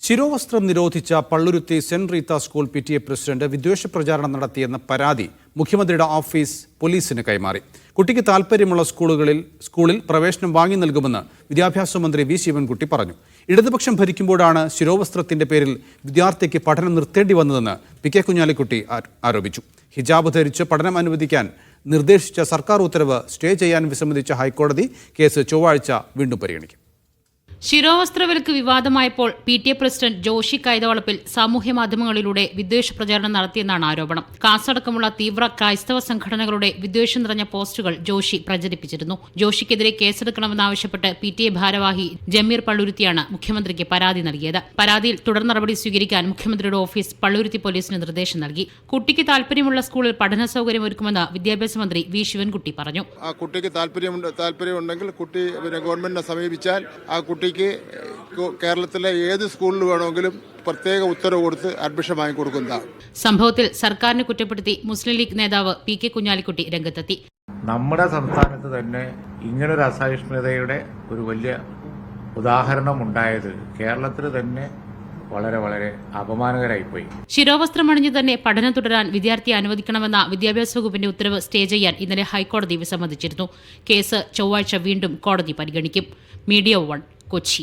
ശിരോവസ്ത്രം നിരോധിച്ച Palluruthy saint Rita school PTA president വിദ്വേഷ പ്രചാരണം നടത്തിയെന്ന പരാതി മുഖ്യമന്ത്രിയുടെ ഓഫീസ് പോലീസിന് കൈമാറി. കുട്ടിക്ക് താൽപ്പര്യമുള്ള സ്കൂളിൽ പ്രവേശനം വാങ്ങി നൽകുമെന്ന് വിദ്യാഭ്യാസ മന്ത്രി വി ശിവൻകുട്ടി പറഞ്ഞു. ഇടതുപക്ഷം ഭരിക്കുമ്പോഴാണ് ശിരോവസ്ത്രത്തിന്റെ പേരിൽ വിദ്യാർത്ഥിക്ക് പഠനം നിർത്തേണ്ടി വന്നതെന്ന് PK കുഞ്ഞാലിക്കുട്ടി ആരോപിച്ചു. ഹിജാബ് ധരിച്ച് പഠനം അനുവദിക്കാൻ നിർദ്ദേശിച്ച സർക്കാർ ഉത്തരവ് സ്റ്റേ ചെയ്യാൻ വിസമ്മതിച്ച ഹൈക്കോടതി കേസ് ചൊവ്വാഴ്ച വീണ്ടും പരിഗണിക്കും. ശിരോവസ്ത്രവിലക്ക് വിവാദമായപ്പോൾ PTA പ്രസിഡന്റ് ജോഷി കൈതവളപ്പിൽ സാമൂഹ്യമാധ്യമങ്ങളിലൂടെ വിദ്വേഷ പ്രചാരണം നടത്തിയെന്നാണ് ആരോപണം. കാസടക്കമുള്ള തീവ്ര ക്രൈസ്തവ സംഘടനകളുടെ വിദ്വേഷം നിറഞ്ഞ പോസ്റ്റുകൾ ജോഷി പ്രചരിപ്പിച്ചിരുന്നു. ജോഷിക്കെതിരെ കേസെടുക്കണമെന്നാവശ്യപ്പെട്ട് PTA ഭാരവാഹി ജമീർ പള്ളുരുത്തിയാണ് മുഖ്യമന്ത്രിക്ക് പരാതി നൽകിയത്. പരാതിയിൽ തുടർ നടപടി സ്വീകരിക്കാൻ മുഖ്യമന്ത്രിയുടെ ഓഫീസ് പള്ളുരുത്തി പോലീസിന് നിർദ്ദേശം നൽകി. കുട്ടിക്ക് താൽപ്പര്യമുള്ള സ്കൂളിൽ പഠന സൗകര്യമൊരുക്കുമെന്ന് വിദ്യാഭ്യാസ മന്ത്രി വി ശിവൻകുട്ടി പറഞ്ഞു. ആ കുട്ടിക്ക് താല്പര്യമുണ്ടെങ്കിൽ കുട്ടി ഗവൺമെന്റിനെ സമീപിച്ചാൽ ആ കുട്ടി കേരളത്തിലെ ഏത് സ്കൂളിൽ വേണമെങ്കിലും പ്രത്യേക ഉത്തരവ് കൊടുത്ത് അഡ്മിഷൻ വാങ്ങിക്കൊടുക്കുന്നതാണ്. സംഭവത്തിൽ സർക്കാരിനെ കുറ്റപ്പെടുത്തി മുസ്ലിം ലീഗ് നേതാവ് PK കുഞ്ഞാലിക്കുട്ടി രംഗത്തെത്തി. നമ്മുടെ സംസ്ഥാനത്ത് തന്നെ ഇങ്ങനൊരു അസഹിഷ്ണുതയുടെ ഒരു വലിയ ഉദാഹരണം ഉണ്ടായത് കേരളത്തിൽ തന്നെ വളരെ വളരെ അപമാനകരമായിപ്പോയി. ശിരോവസ്ത്രം അണിഞ്ഞ് തന്നെ പഠനം തുടരാൻ വിദ്യാർത്ഥിയെ അനുവദിക്കണമെന്ന വിദ്യാഭ്യാസ വകുപ്പിന്റെ ഉത്തരവ് സ്റ്റേ ചെയ്യാൻ ഇന്നലെ ഹൈക്കോടതി വിസമ്മതിച്ചിരുന്നു. കേസ് ചൊവ്വാഴ്ച വീണ്ടും കോടതി പരിഗണിക്കും. മീഡിയ 1 കൊച്ചി.